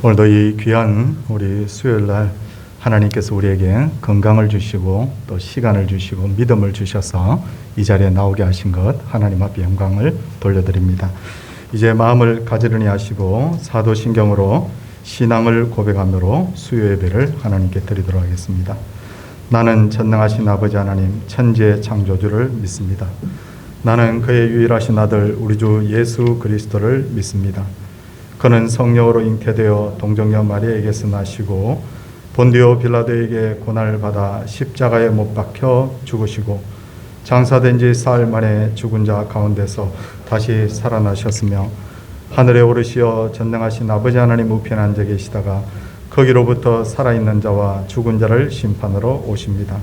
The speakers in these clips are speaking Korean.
오늘도 이 귀한 우리 수요일날 하나님께서 우리에게 건강을 주시고 또 시간을 주시고 믿음을 주셔서 이 자리에 나오게 하신 것 하나님 앞에 영광을 돌려드립니다. 이제 마음을 가지런히 하시고 사도신경으로 신앙을 고백함으로 수요 예배를 하나님께 드리도록 하겠습니다. 나는 전능하신 아버지 하나님 천지의 창조주를 믿습니다. 나는 그의 유일하신 아들 우리 주 예수 그리스도를 믿습니다. 그는 성령으로 잉태되어 동정녀 마리아에게서 나시고 본디오 빌라도에게 고난을 받아 십자가에 못 박혀 죽으시고 장사된 지 사흘 만에 죽은 자 가운데서 다시 살아나셨으며 하늘에 오르시어 전능하신 아버지 하나님 우편에 앉아 계시다가 거기로부터 살아있는 자와 죽은 자를 심판으로 오십니다.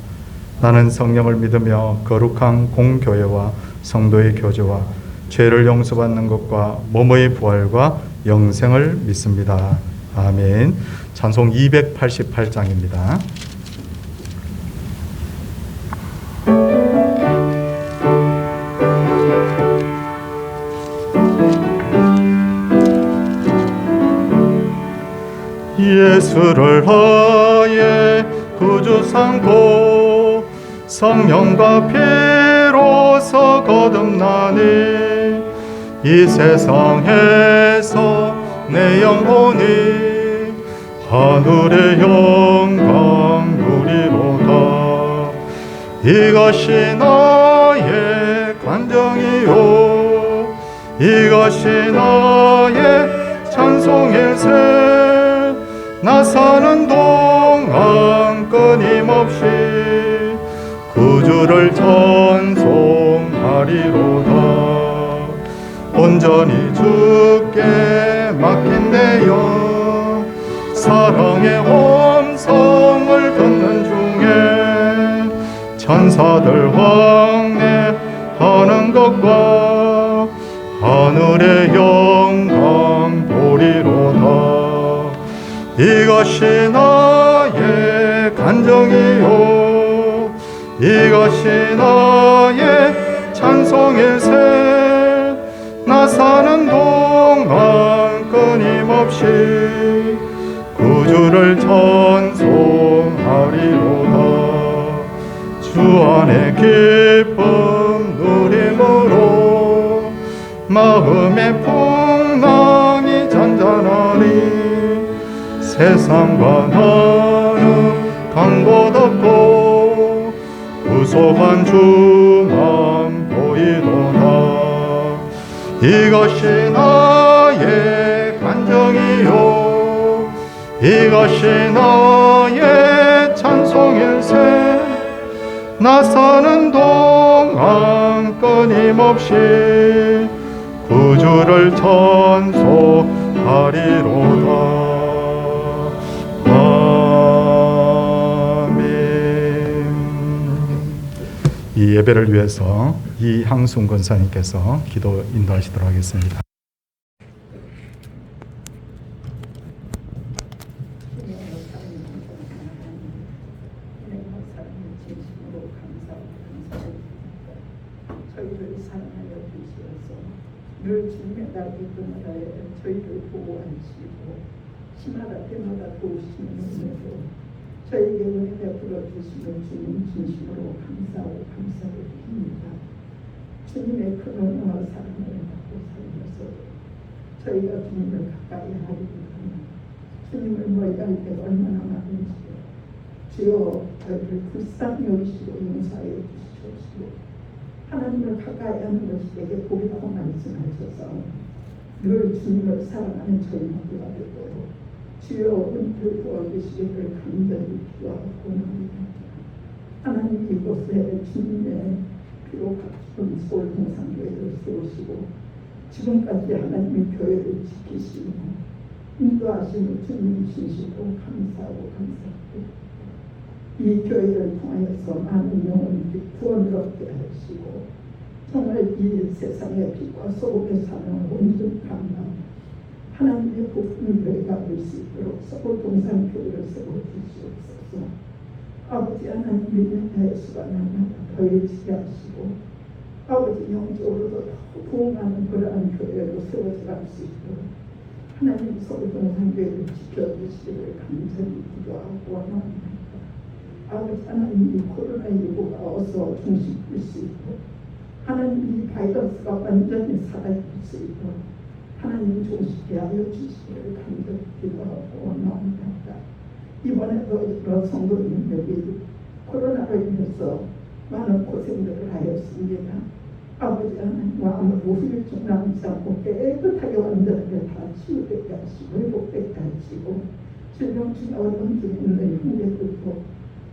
나는 성령을 믿으며 거룩한 공교회와 성도의 교제와 죄를 용서받는 것과 몸의 부활과 영생을 믿습니다. 아멘. 찬송 288장입니다. 예수를 하에 구주 삼고 성령과 피로서 거듭나니 이 세상에서 내 영혼이 하늘의 영광 누리로다. 이것이 나의 간정이요 이것이 나의 찬송일세. 나 사는 동안 끊임없이 구주를 찬송하리로다. 온전히 주께 맡긴 내 영 사랑의 음성을 듣는 중에 천사들 왕래하는 것과 하늘의 영광 보리로다. 이것이 나의 간정이요 이것이 나의 찬송일세. 나 사는 동안 끊임없이 구주를 찬송하리로다. 주 안에 기쁨 누림으로 마음의 풍랑이 잔잔하리. 세상과 나는 강보 덮고 구속한 주만 보이도다. 이것이 나의 간정이요 이것이 나의 찬송일세. 나 사는 동안 끊임없이 구주를 찬송하리로다. 이 예배를 위해서 이향순 권사님께서 기도 인도하시도록 하겠습니다. 저희를 사랑하여 주시어서 늘 주님의 날개 그나라에 저희를 보호하시고 심하다 때마다 도우시는 은혜로 저에게 은혜 베풀어 주시는 주님 진심으로 감사하고 감사드립니다. 주님의 큰 은혜와 사랑을 받고 살면서 저희가 주님을 가까이 하리로다. 주님을 멀리할 때 얼마나 많은지요. 주여 저희를 불쌍히 여기시고 용서하여 주시옵시고 하나님을 가까이 하는 것이 내게 복이라고 말씀하셔서 늘 주님을 사랑하는 저희 모두가 되도록 주여 은혜를 부어주시기를 간절히 기도하고 나옵니다. 하나님 이곳에 주님의 피로 갖춘 서울동산교회를 세우시고 지금까지 하나님의 교회를 지키시고 인도하시는 주님 진심으로 감사하고 감사합니다. 이 교회를 통하여서 많은 영혼들이 구원을 얻게 하시고 정말 이 세상의 빛과 소금의 사는 온전 감람 하나님의 복음을 누려갈 수 있도록 서울동산교회를 세워주시옵소서. 아버지 하나님 믿는 수가 날마다 더해지게 하시고 아버지 영적으로도 더 부흥하는 그러한 교회로 세워져갈 수 있도록 하나님 서울동산교회를 지켜주시기를 간절히 기도하고 원합니다. 아버지 하나님, 이 코로나19가 어서 종식될 수 있고 하나님, 이 바이러스가 완전히 사라질 수 있고 하나님 종식케 하여 주시기를 간절히 기도하고 원합니다. 이번에도 여러 성도님들이 코로나로 인해서 많은 고생들을 하였습니다. 아버지 하나님, 아무도 후유증 남지 않고 깨끗하게 완전하게 다 치유되게 하시고 회복되게 하시고 질병 중에 어려운 중에 있는 형제들도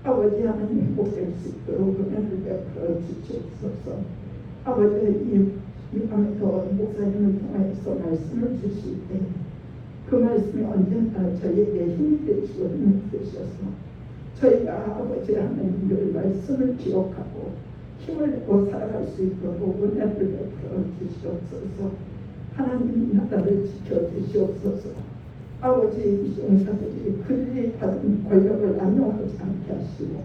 아버지 하나님 회복될 수 있도록 은혜를 베풀어 주시옵소서. 아버지, 이 밤에도 목사님을 통해서 말씀을 주실 때 그 말씀이 언젠가 저희에게 힘이 되시고 힘이 되셔서 저희가 아버지 하나님 늘 말씀을 기억하고 힘을 내고 살아갈 수 있도록 은혜를 베풀어 주시옵소서. 하나님 나라를 지켜주시옵소서. 아버지, 이 용사들이 그들이 받은 권력을 남용하지 않게 하시고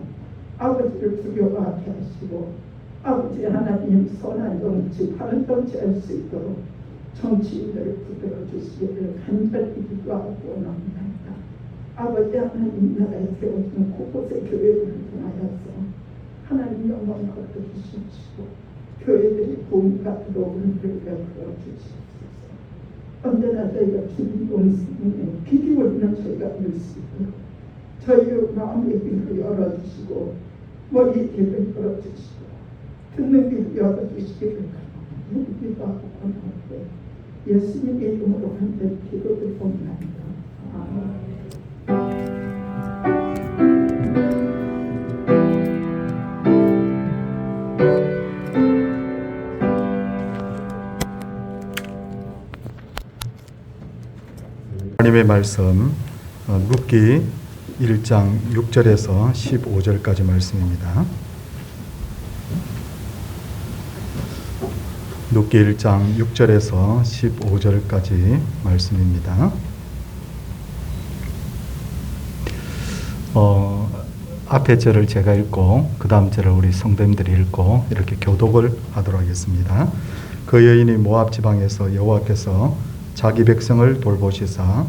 아버지를 두려워하게 하시고 아버지 하나님 선한 정치, 바른 정치 할 수 있도록 정치인들을 붙들어 주시기를 간절히 기도하고 원합니다. 아버지 하나님, 나라에 세워진 곳곳의 교회들을 통하여서 하나님 영광을 거두시옵시고 교회들이 부흥과 들어오는 은혜를 베풀어 주시옵소서. 언제나 저희가 주님 용서에 귀 기울이는 저희가 될 수 있도록 저희의 마음의 귀를 열어주시고 머리의 귀를 열어주시고 듣는 귀를 열어주시기를 간절히 기도하고 원하는데 예수님의 이름으로 간절히 기도드립니다. 아멘. 하나님의 말씀 룻기 1장 6절에서 15절까지 말씀입니다. 룻기 1장 6절에서 15절까지 말씀입니다. 앞에 절을 제가 읽고 그 다음 절을 우리 성도님들이 읽고 이렇게 교독을 하도록 하겠습니다. 그 여인이 모압 지방에서 여호와께서 자기 백성을 돌보시사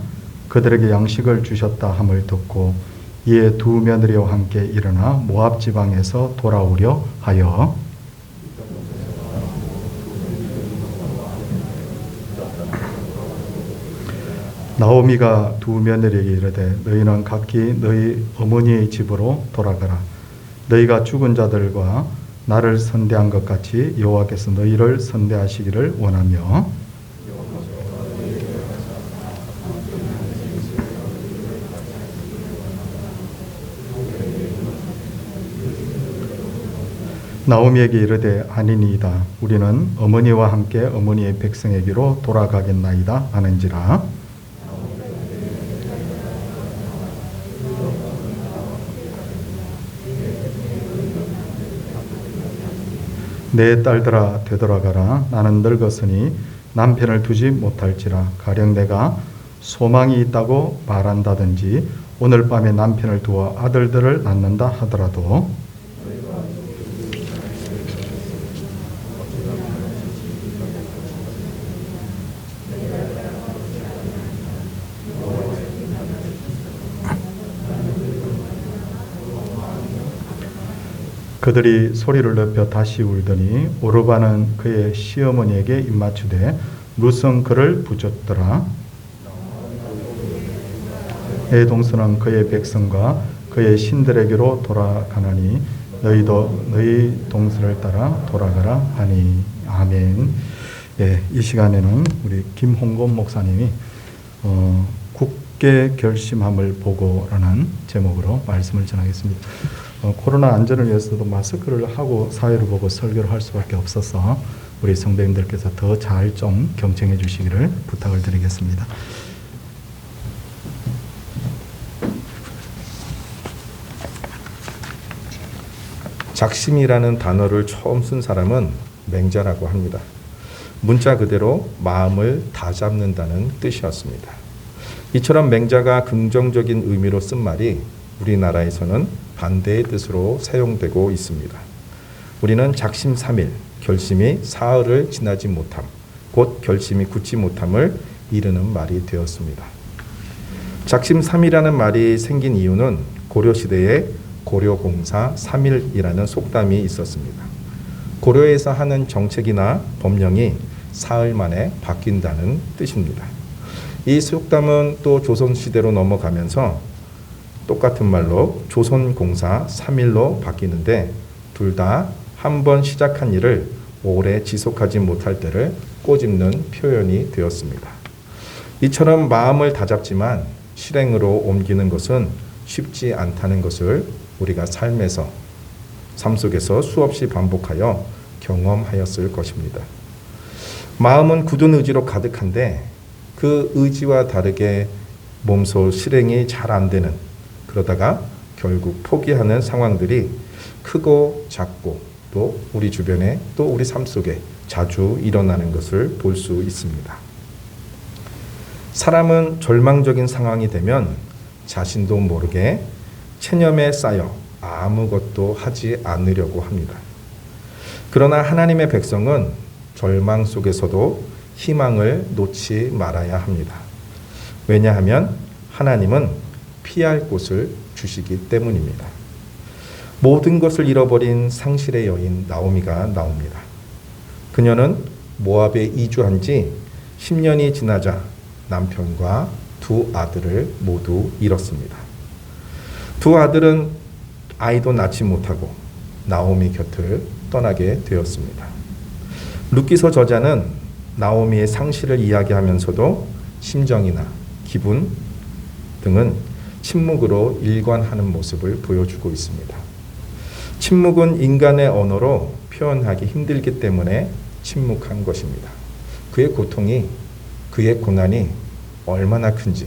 그들에게 양식을 주셨다 함을 듣고 이에 두 며느리와 함께 일어나 모압 지방에서 돌아오려 하여 나오미가 두 며느리에게 이르되 너희는 각기 너희 어머니의 집으로 돌아가라. 너희가 죽은 자들과 나를 선대한 것 같이 여호와께서 너희를 선대하시기를 원하며 나오미에게 이르되 아니니이다. 우리는 어머니와 함께 어머니의 백성에게로 돌아가겠나이다 하는지라. 내 딸들아 되돌아가라. 나는 늙었으니 남편을 두지 못할지라. 가령 내가 소망이 있다고 말한다든지 오늘 밤에 남편을 두어 아들들을 낳는다 하더라도 그들이 소리를 높여 다시 울더니 오르바는 그의 시어머니에게 입맞추되 룻은 그를 붙였더라. 내 동서는 그의 백성과 그의 신들에게로 돌아가나니 너희도 너희 동서를 따라 돌아가라 하니. 아멘. 예, 이 시간에는 우리 김홍곤 목사님이 굳게 결심함을 보고라는 제목으로 말씀을 전하겠습니다. 코로나 안전을 위해서도 마스크를 하고 사회를 보고 설교를 할 수밖에 없어서 우리 성도님들께서 더 잘 좀 경청해 주시기를 부탁을 드리겠습니다. 작심이라는 단어를 처음 쓴 사람은 맹자라고 합니다. 문자 그대로 마음을 다잡는다는 뜻이었습니다. 이처럼 맹자가 긍정적인 의미로 쓴 말이 우리나라에서는 반대의 뜻으로 사용되고 있습니다. 우리는 작심삼일, 결심이 사흘을 지나지 못함, 곧 결심이 굳지 못함을 이르는 말이 되었습니다. 작심삼일이라는 말이 생긴 이유는 고려시대에 고려공사 3일이라는 속담이 있었습니다. 고려에서 하는 정책이나 법령이 사흘 만에 바뀐다는 뜻입니다. 이 속담은 또 조선시대로 넘어가면서 똑같은 말로 조선공사 3일로 바뀌는데 둘 다 한 번 시작한 일을 오래 지속하지 못할 때를 꼬집는 표현이 되었습니다. 이처럼 마음을 다잡지만 실행으로 옮기는 것은 쉽지 않다는 것을 우리가 삶 속에서 수없이 반복하여 경험하였을 것입니다. 마음은 굳은 의지로 가득한데 그 의지와 다르게 몸소 실행이 잘 안 되는, 그러다가 결국 포기하는 상황들이 크고 작고 또 우리 주변에 또 우리 삶 속에 자주 일어나는 것을 볼 수 있습니다. 사람은 절망적인 상황이 되면 자신도 모르게 체념에 쌓여 아무것도 하지 않으려고 합니다. 그러나 하나님의 백성은 절망 속에서도 희망을 놓지 말아야 합니다. 왜냐하면 하나님은 피할 곳을 주시기 때문입니다. 모든 것을 잃어버린 상실의 여인 나오미가 나옵니다. 그녀는 모압에 이주한 지 10년이 지나자 남편과 두 아들을 모두 잃었습니다. 두 아들은 아이도 낳지 못하고 나오미 곁을 떠나게 되었습니다. 룻기서 저자는 나오미의 상실을 이야기하면서도 심정이나 기분 등은 침묵으로 일관하는 모습을 보여주고 있습니다. 침묵은 인간의 언어로 표현하기 힘들기 때문에 침묵한 것입니다. 그의 고통이, 그의 고난이 얼마나 큰지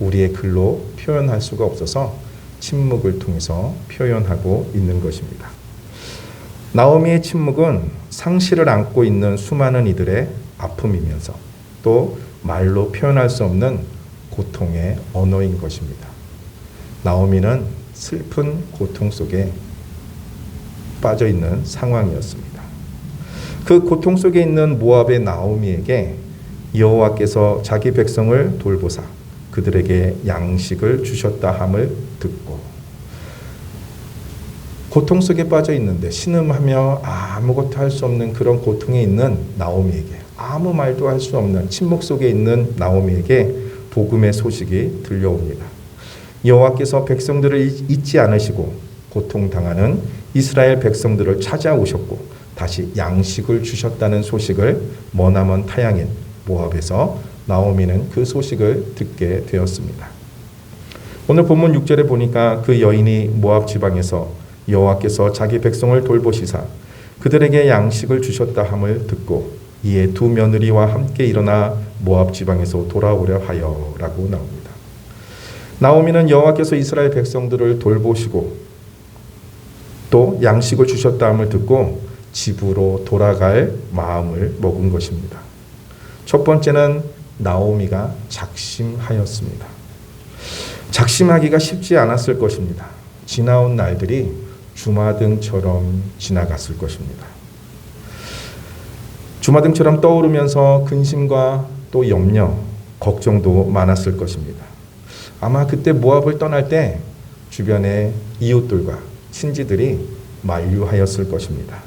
우리의 글로 표현할 수가 없어서 침묵을 통해서 표현하고 있는 것입니다. 나오미의 침묵은 상실을 안고 있는 수많은 이들의 아픔이면서 또 말로 표현할 수 없는 고통의 언어인 것입니다. 나오미는 슬픈 고통 속에 빠져 있는 상황이었습니다. 그 고통 속에 있는 모압의 나오미에게 여호와께서 자기 백성을 돌보사 그들에게 양식을 주셨다 함을 듣고, 고통 속에 빠져 있는데 신음하며 아무것도 할 수 없는 그런 고통에 있는 나오미에게, 아무 말도 할 수 없는 침묵 속에 있는 나오미에게 복음의 소식이 들려옵니다. 여호와께서 백성들을 잊지 않으시고 고통당하는 이스라엘 백성들을 찾아오셨고 다시 양식을 주셨다는 소식을 머나먼 타향인 모압에서 나오미는 그 소식을 듣게 되었습니다. 오늘 본문 6절에 보니까 그 여인이 모압 지방에서 여호와께서 자기 백성을 돌보시사 그들에게 양식을 주셨다 함을 듣고 이에 두 며느리와 함께 일어나 모압 지방에서 돌아오려 하여라고 나옵니다. 나오미는 여호와께서 이스라엘 백성들을 돌보시고 또 양식을 주셨다 함을 듣고 집으로 돌아갈 마음을 먹은 것입니다. 첫 번째는 나오미가 작심하였습니다. 작심하기가 쉽지 않았을 것입니다. 지나온 날들이 주마등처럼 지나갔을 것입니다. 주마등처럼 떠오르면서 근심과 또 염려, 걱정도 많았을 것입니다. 아마 그때 모압을 떠날 때 주변의 이웃들과 친지들이 만류하였을 것입니다.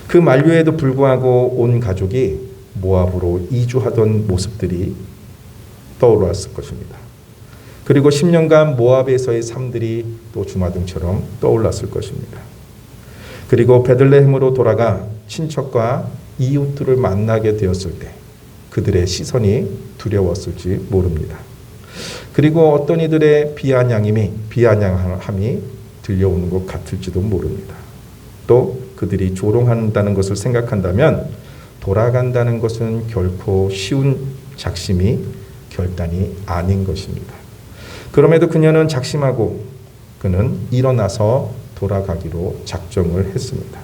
그 만류에도 불구하고 온 가족이 모압으로 이주하던 모습들이 떠올랐을 것입니다. 그리고 10년간 모압에서의 삶들이 또 주마등처럼 떠올랐을 것입니다. 그리고 베들레헴으로 돌아가 친척과 이웃들을 만나게 되었을 때 그들의 시선이 두려웠을지 모릅니다. 그리고 어떤 이들의 비아냥함이 들려오는 것 같을지도 모릅니다. 또 그들이 조롱한다는 것을 생각한다면 돌아간다는 것은 결코 쉬운 작심이 결단이 아닌 것입니다. 그럼에도 그녀는 작심하고 그는 일어나서 돌아가기로 작정을 했습니다.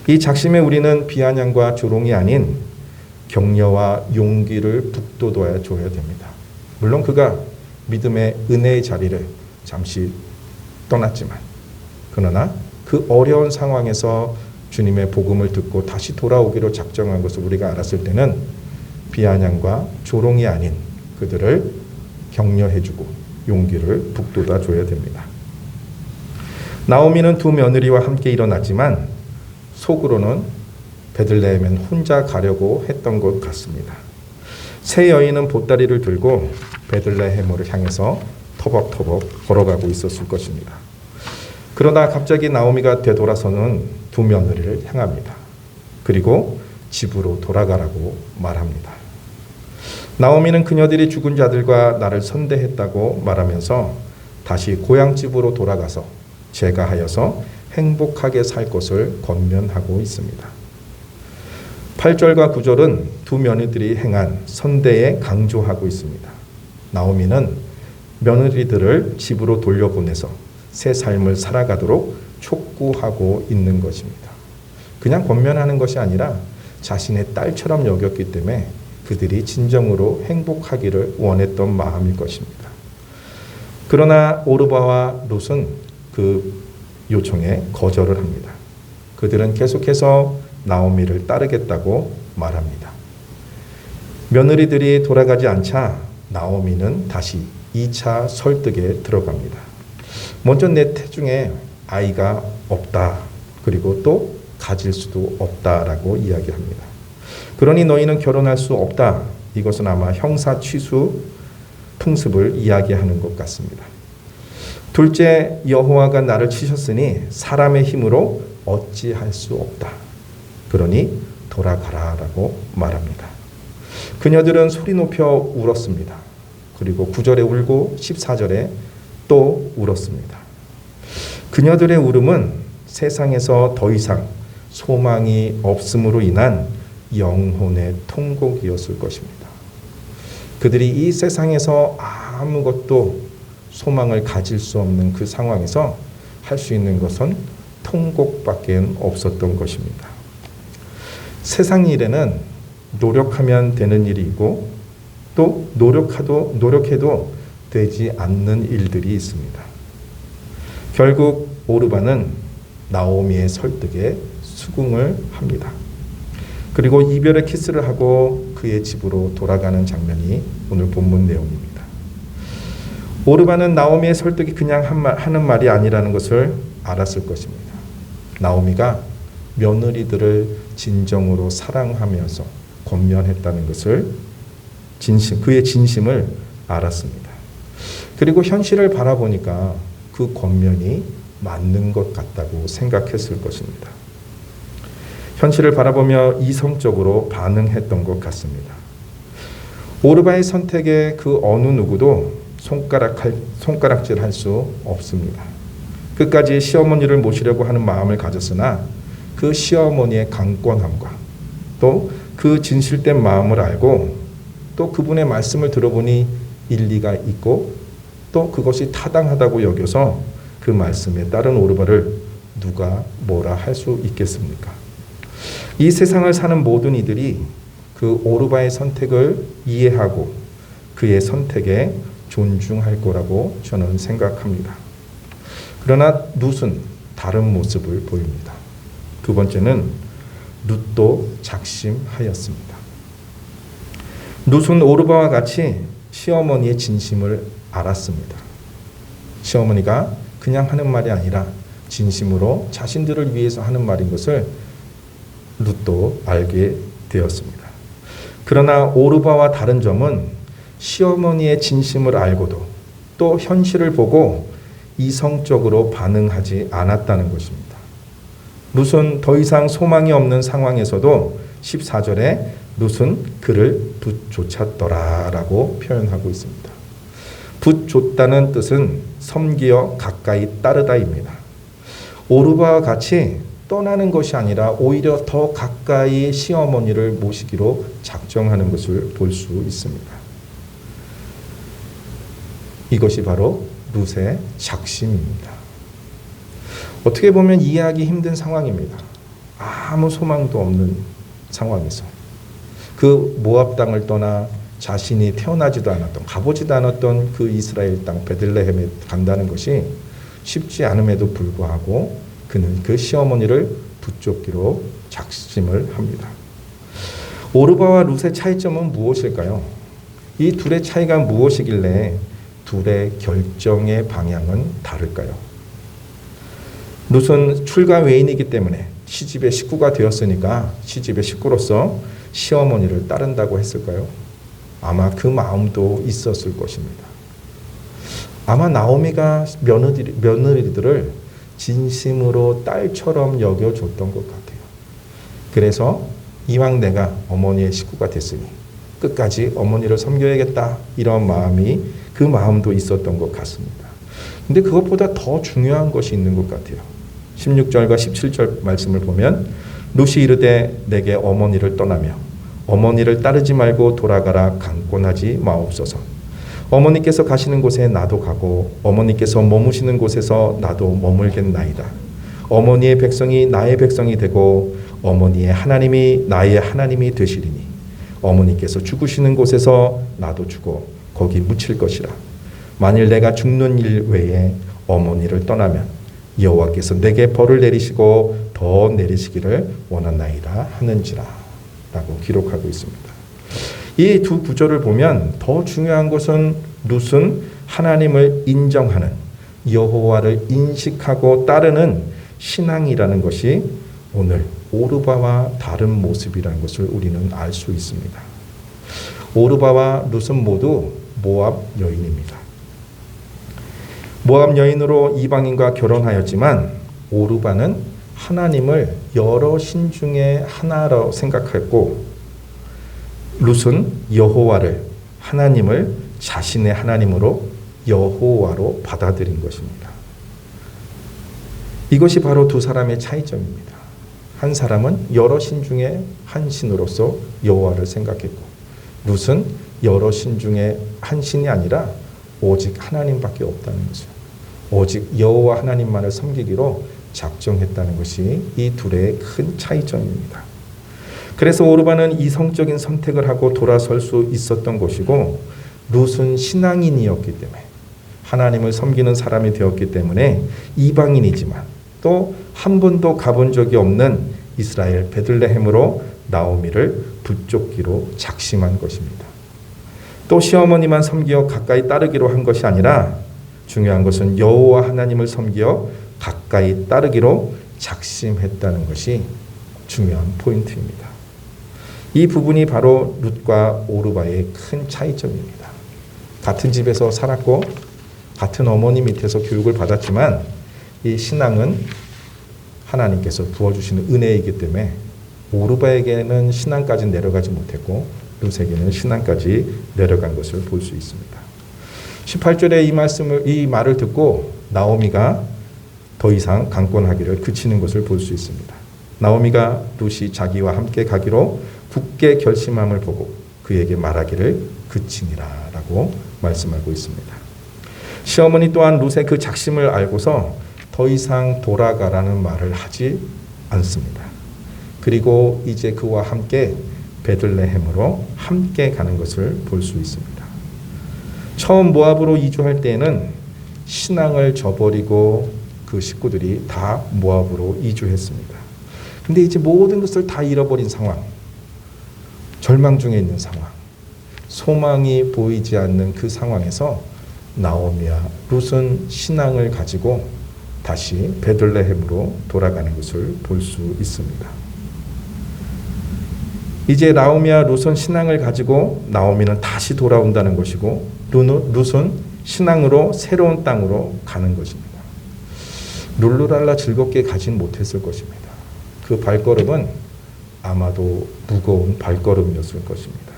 이 작심에 우리는 비아냥과 조롱이 아닌 격려와 용기를 북돋워 줘야 됩니다. 물론 그가 믿음의 은혜의 자리를 잠시 떠났지만 그러나 그 어려운 상황에서 주님의 복음을 듣고 다시 돌아오기로 작정한 것을 우리가 알았을 때는 비아냥과 조롱이 아닌 그들을 격려해주고 용기를 북돋아줘야 됩니다. 나오미는 두 며느리와 함께 일어났지만 속으로는 베들레헴엔 혼자 가려고 했던 것 같습니다. 세 여인은 보따리를 들고 베들레헴으로 향해서 터벅터벅 걸어가고 있었을 것입니다. 그러다 갑자기 나오미가 되돌아서는 두 며느리를 향합니다. 그리고 집으로 돌아가라고 말합니다. 나오미는 그녀들이 죽은 자들과 나를 선대했다고 말하면서 다시 고향집으로 돌아가서 제가 하여서 행복하게 살 것을 권면하고 있습니다. 8절과 9절은 두 며느리들이 행한 선대에 강조하고 있습니다. 나오미는 며느리들을 집으로 돌려보내서 새 삶을 살아가도록 촉구하고 있는 것입니다. 그냥 권면하는 것이 아니라 자신의 딸처럼 여겼기 때문에 그들이 진정으로 행복하기를 원했던 마음일 것입니다. 그러나 오르바와 롯은 그 요청에 거절을 합니다. 그들은 계속해서 나오미를 따르겠다고 말합니다. 며느리들이 돌아가지 않자 나오미는 다시 2차 설득에 들어갑니다. 먼저 내 태중에 아이가 없다. 그리고 또 가질 수도 없다라고 이야기합니다. 그러니 너희는 결혼할 수 없다. 이것은 아마 형사 취수 풍습을 이야기하는 것 같습니다. 둘째, 여호와가 나를 치셨으니 사람의 힘으로 어찌할 수 없다. 그러니 돌아가라라고 말합니다. 그녀들은 소리 높여 울었습니다. 그리고 9절에 울고 14절에 또 울었습니다. 그녀들의 울음은 세상에서 더 이상 소망이 없음으로 인한 영혼의 통곡이었을 것입니다. 그들이 이 세상에서 아무것도 소망을 가질 수 없는 그 상황에서 할 수 있는 것은 통곡밖에 없었던 것입니다. 세상 일에는 노력하면 되는 일이 있고 또 노력해도 되지 않는 일들이 있습니다. 결국 오르바는 나오미의 설득에 수긍을 합니다. 그리고 이별의 키스를 하고 그의 집으로 돌아가는 장면이 오늘 본문 내용입니다. 오르바는 나오미의 설득이 그냥 하는 말이 아니라는 것을 알았을 것입니다. 나오미가 며느리들을 진정으로 사랑하면서 권면했다는 것을 그의 진심을 알았습니다. 그리고 현실을 바라보니까 그 권면이 맞는 것 같다고 생각했을 것입니다. 현실을 바라보며 이성적으로 반응했던 것 같습니다. 오르바의 선택에 그 어느 누구도 손가락질할 수 없습니다. 끝까지 시어머니를 모시려고 하는 마음을 가졌으나 그 시어머니의 강권함과 또 그 진실된 마음을 알고 또 그분의 말씀을 들어보니 일리가 있고 또 그것이 타당하다고 여겨서 그 말씀에 따른 오르바를 누가 뭐라 할 수 있겠습니까? 이 세상을 사는 모든 이들이 그 오르바의 선택을 이해하고 그의 선택에 존중할 거라고 저는 생각합니다. 그러나 룻은 다른 모습을 보입니다. 두 번째는 룻도 작심하였습니다. 룻은 오르바와 같이 시어머니의 진심을 알았습니다. 시어머니가 그냥 하는 말이 아니라 진심으로 자신들을 위해서 하는 말인 것을 룻도 알게 되었습니다. 그러나 오르바와 다른 점은 시어머니의 진심을 알고도 또 현실을 보고 이성적으로 반응하지 않았다는 것입니다. 룻은 더 이상 소망이 없는 상황에서도 14절에 룻은 그를 붙조찼더라라고 표현하고 있습니다. 붙줬다는 뜻은 섬기어 가까이 따르다입니다. 오르바와 같이 떠나는 것이 아니라 오히려 더 가까이 시어머니를 모시기로 작정하는 것을 볼 수 있습니다. 이것이 바로 룻의 작심입니다. 어떻게 보면 이해하기 힘든 상황입니다. 아무 소망도 없는 상황에서 그 모압 땅을 떠나 자신이 태어나지도 않았던 가보지도 않았던 그 이스라엘 땅 베들레헴에 간다는 것이 쉽지 않음에도 불구하고 그는 그 시어머니를 붙잡기로 작심을 합니다. 오르바와 룻의 차이점은 무엇일까요? 이 둘의 차이가 무엇이길래 둘의 결정의 방향은 다를까요? 룻은 출가 외인이기 때문에 시집의 식구가 되었으니까 시집의 식구로서 시어머니를 따른다고 했을까요? 아마 그 마음도 있었을 것입니다. 아마 나오미가 며느리들을 진심으로 딸처럼 여겨줬던 것 같아요. 그래서 이왕 내가 어머니의 식구가 됐으니 끝까지 어머니를 섬겨야겠다, 이런 마음이, 그 마음도 있었던 것 같습니다. 근데 그것보다 더 중요한 것이 있는 것 같아요. 16절과 17절 말씀을 보면 룻이 이르되 내게 어머니를 떠나며 어머니를 따르지 말고 돌아가라 강권하지 마옵소서. 어머니께서 가시는 곳에 나도 가고 어머니께서 머무시는 곳에서 나도 머물겠나이다. 어머니의 백성이 나의 백성이 되고 어머니의 하나님이 나의 하나님이 되시리니 어머니께서 죽으시는 곳에서 나도 죽어 거기 묻힐 것이라. 만일 내가 죽는 일 외에 어머니를 떠나면 여호와께서 내게 벌을 내리시고 더 내리시기를 원하나이다 하는지라 라고 기록하고 있습니다. 이 두 구절을 보면 더 중요한 것은 룻은 하나님을 인정하는, 여호와를 인식하고 따르는 신앙이라는 것이 오늘 오르바와 다른 모습이라는 것을 우리는 알 수 있습니다. 오르바와 룻은 모두 모압 여인입니다. 모압 여인으로 이방인과 결혼하였지만 오르바는 하나님을 여러 신 중에 하나로 생각했고 룻은 여호와를, 하나님을 자신의 하나님으로 여호와로 받아들인 것입니다. 이것이 바로 두 사람의 차이점입니다. 한 사람은 여러 신 중에 한 신으로서 여호와를 생각했고 룻은 여러 신 중에 한 신이 아니라 오직 하나님밖에 없다는 것을, 오직 여호와 하나님만을 섬기기로 작정했다는 것이 이 둘의 큰 차이점입니다. 그래서 오르바는 이성적인 선택을 하고 돌아설 수 있었던 것이고 룻은 신앙인이었기 때문에, 하나님을 섬기는 사람이 되었기 때문에 이방인이지만 또 한 번도 가본 적이 없는 이스라엘 베들레헴으로 나오미를 붙잡기로 작심한 것입니다. 또 시어머니만 섬기어 가까이 따르기로 한 것이 아니라 중요한 것은 여호와 하나님을 섬기어 가까이 따르기로 작심했다는 것이 중요한 포인트입니다. 이 부분이 바로 룻과 오르바의 큰 차이점입니다. 같은 집에서 살았고 같은 어머니 밑에서 교육을 받았지만 이 신앙은 하나님께서 부어주시는 은혜이기 때문에 오르바에게는 신앙까지 내려가지 못했고 룻에게는 신앙까지 내려간 것을 볼 수 있습니다. 18절에 이 말을 듣고 나오미가 더 이상 강권하기를 그치는 것을 볼 수 있습니다. 나오미가 룻이 자기와 함께 가기로 굳게 결심함을 보고 그에게 말하기를 그치니라 라고 말씀하고 있습니다. 시어머니 또한 룻의 그 작심을 알고서 더 이상 돌아가라는 말을 하지 않습니다. 그리고 이제 그와 함께 베들레헴으로 함께 가는 것을 볼 수 있습니다. 처음 모압으로 이주할 때에는 신앙을 저버리고 그 식구들이 다 모압으로 이주했습니다. 근데 이제 모든 것을 다 잃어버린 상황, 절망 중에 있는 상황, 소망이 보이지 않는 그 상황에서 나오미와 룻은 신앙을 가지고 다시 베들레헴으로 돌아가는 것을 볼 수 있습니다. 이제 나오미와 룻은 신앙을 가지고 나오미는 다시 돌아온다는 것이고 룻은 신앙으로 새로운 땅으로 가는 것입니다. 룰루랄라 즐겁게 가진 못했을 것입니다. 그 발걸음은 아마도 무거운 발걸음이었을 것입니다.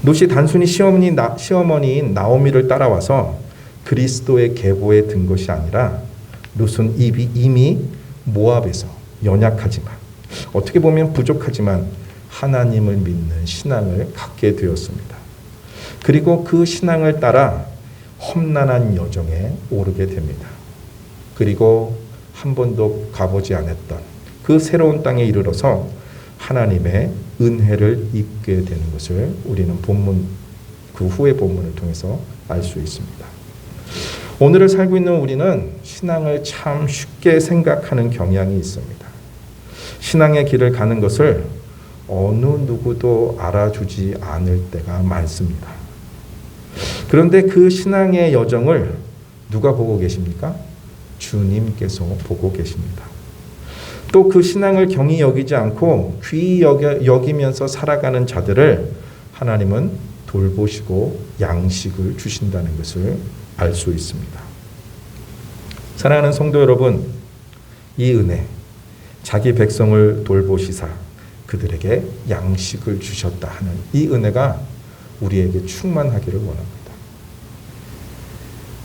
룻이 단순히 시어머니인 나오미를 따라와서 그리스도의 계보에 든 것이 아니라 룻은 이미 모압에서 연약하지만 어떻게 보면 부족하지만 하나님을 믿는 신앙을 갖게 되었습니다. 그리고 그 신앙을 따라 험난한 여정에 오르게 됩니다. 그리고 한 번도 가보지 않았던 그 새로운 땅에 이르러서 하나님의 은혜를 입게 되는 것을 우리는 그 후의 본문을 통해서 알 수 있습니다. 오늘을 살고 있는 우리는 신앙을 참 쉽게 생각하는 경향이 있습니다. 신앙의 길을 가는 것을 어느 누구도 알아주지 않을 때가 많습니다. 그런데 그 신앙의 여정을 누가 보고 계십니까? 주님께서 보고 계십니다. 또 그 신앙을 경히 여기지 않고 귀히 여기면서 살아가는 자들을 하나님은 돌보시고 양식을 주신다는 것을 알 수 있습니다. 사랑하는 성도 여러분, 이 은혜, 자기 백성을 돌보시사 그들에게 양식을 주셨다 하는 이 은혜가 우리에게 충만하기를 원합니다.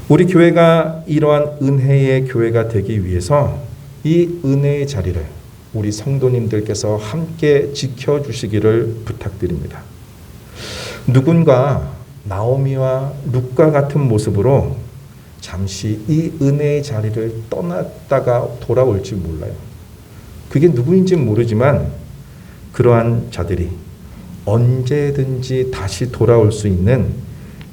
우리 교회가 이러한 은혜의 교회가 되기 위해서 이 은혜의 자리를 우리 성도님들께서 함께 지켜주시기를 부탁드립니다. 누군가 나오미와 룻과 같은 모습으로 잠시 이 은혜의 자리를 떠났다가 돌아올지 몰라요. 그게 누구인지는 모르지만 그러한 자들이 언제든지 다시 돌아올 수 있는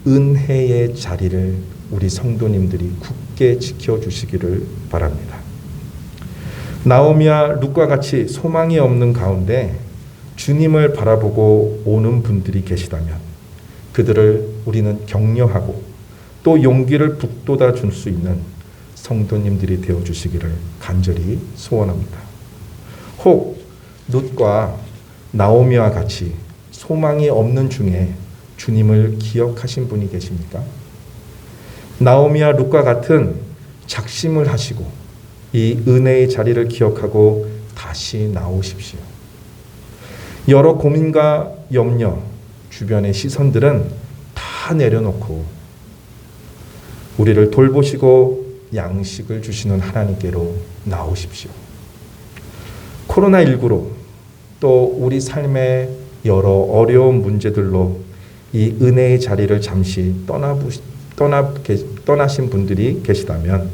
은혜의 자리를 우리 성도님들이 굳게 지켜주시기를 바랍니다. 나오미와 룻과 같이 소망이 없는 가운데 주님을 바라보고 오는 분들이 계시다면 그들을 우리는 격려하고 또 용기를 북돋아 줄 수 있는 성도님들이 되어주시기를 간절히 소원합니다. 혹 룻과 나오미와 같이 소망이 없는 중에 주님을 기억하신 분이 계십니까? 나오미와 룻과 같은 작심을 하시고 이 은혜의 자리를 기억하고 다시 나오십시오. 여러 고민과 염려, 주변의 시선들은 다 내려놓고 우리를 돌보시고 양식을 주시는 하나님께로 나오십시오. 코로나19로 또 우리 삶의 여러 어려운 문제들로 이 은혜의 자리를 잠시 떠나신 분들이 계시다면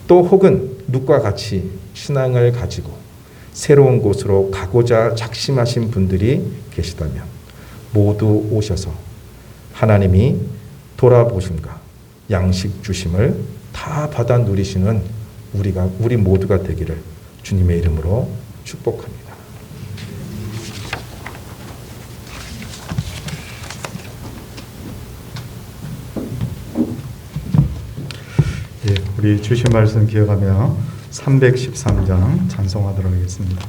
또 혹은 룻과 같이 신앙을 가지고 새로운 곳으로 가고자 작심하신 분들이 계시다면 모두 오셔서 하나님이 돌아보심과 양식 주심을 다 받아 누리시는 우리 모두가 되기를 주님의 이름으로 축복합니다. 예, 우리 주신 말씀 기억하며 313장 찬송하도록 하겠습니다.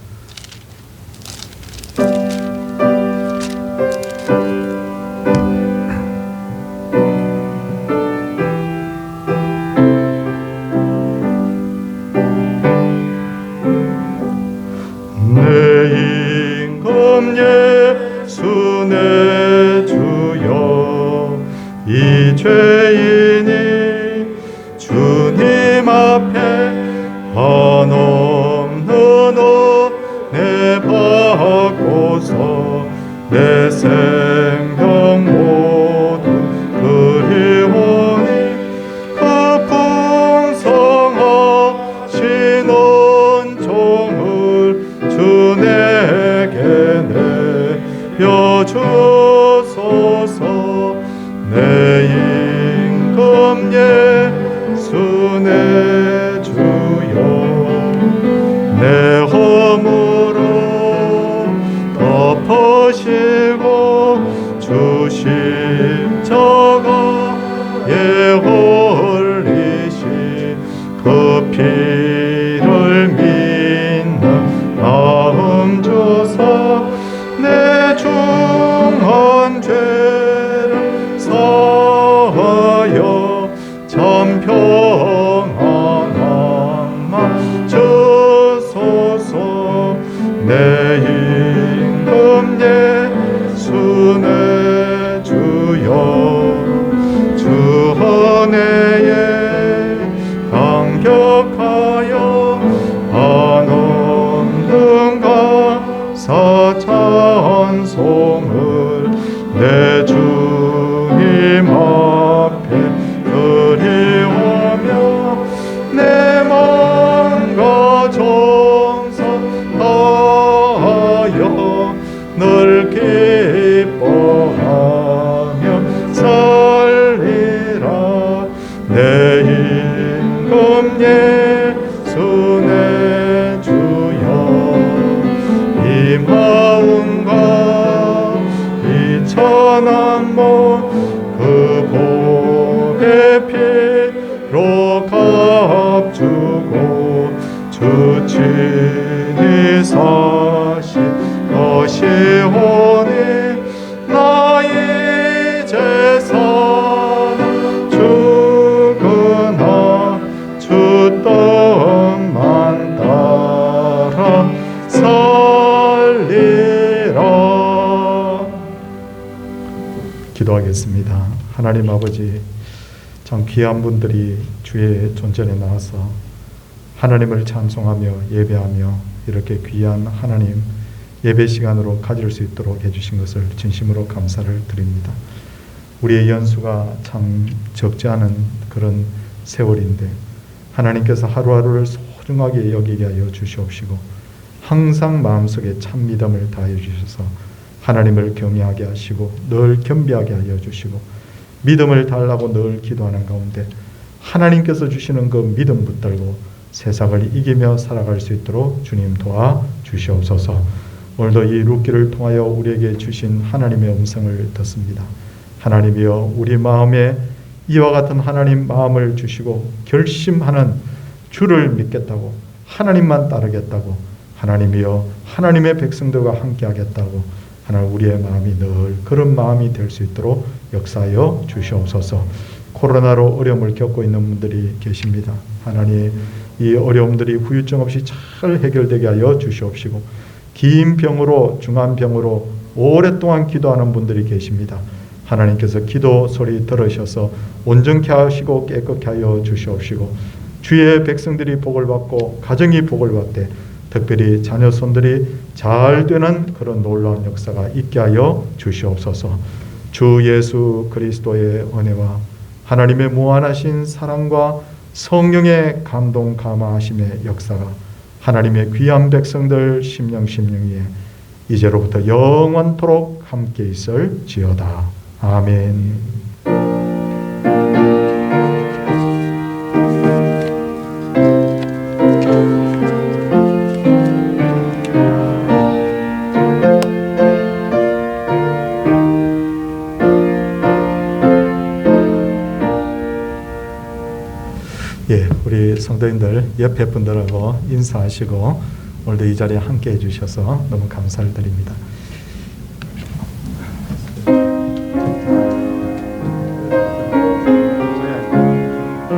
내 임금 예수 내 주여, 이 죄인이 주님 앞에 한없는 은혜 받고서 내 생명 모두 드리오니 그 풍성하시는 종을 주 내게 내려주소서. 내 임금 예수 내 주여, 내 허물을 덮으시고 주 십자가에 흘리신 그 피를 믿는 마음 주사 내 중한 죄를 사하여 참 평안함 주소서. 내 임금 예수 내 주여, 피로 값주고 주 친히 사신 것이 오니 나 이제 살아 죽으나 주 떡만 따라 살리라. 기도하겠습니다. 하나님 아버지, 참 귀한 분들이 주의 존전에 나와서 하나님을 찬송하며 예배하며 이렇게 귀한 하나님 예배 시간으로 가질 수 있도록 해주신 것을 진심으로 감사를 드립니다. 우리의 연수가 참 적지 않은 그런 세월인데 하나님께서 하루하루를 소중하게 여기게 하여 주시옵시고 항상 마음속에 참 믿음을 다해 주셔서 하나님을 경외하게 하시고 늘 겸비하게 하여 주시고 믿음을 달라고 늘 기도하는 가운데 하나님께서 주시는 그 믿음 붙들고 세상을 이기며 살아갈 수 있도록 주님 도와 주시옵소서. 오늘도 이 룻기를 통하여 우리에게 주신 하나님의 음성을 듣습니다. 하나님이여, 우리 마음에 이와 같은 하나님 마음을 주시고 결심하는 주를 믿겠다고, 하나님만 따르겠다고, 하나님이여 하나님의 백성들과 함께 하겠다고 하나님 우리의 마음이 늘 그런 마음이 될 수 있도록 역사하여 주시옵소서. 코로나로 어려움을 겪고 있는 분들이 계십니다. 하나님, 이 어려움들이 후유증 없이 잘 해결되게 하여 주시옵시고 긴 병으로, 중한 병으로 오랫동안 기도하는 분들이 계십니다. 하나님께서 기도 소리 들으셔서 온전케 하시고 깨끗게 하여 주시옵시고 주의 백성들이 복을 받고 가정이 복을 받되 특별히 자녀 손들이 잘 되는 그런 놀라운 역사가 있게 하여 주시옵소서. 주 예수 그리스도의 은혜와 하나님의 무한하신 사랑과 성령의 감동 감화하심의 역사가 하나님의 귀한 백성들 심령 위에 이제로부터 영원토록 함께 있을지어다. 아멘. 예, 우리 성도님들 옆에 분들하고 인사하시고 오늘도 이 자리에 함께 해주셔서 너무 감사를 드립니다.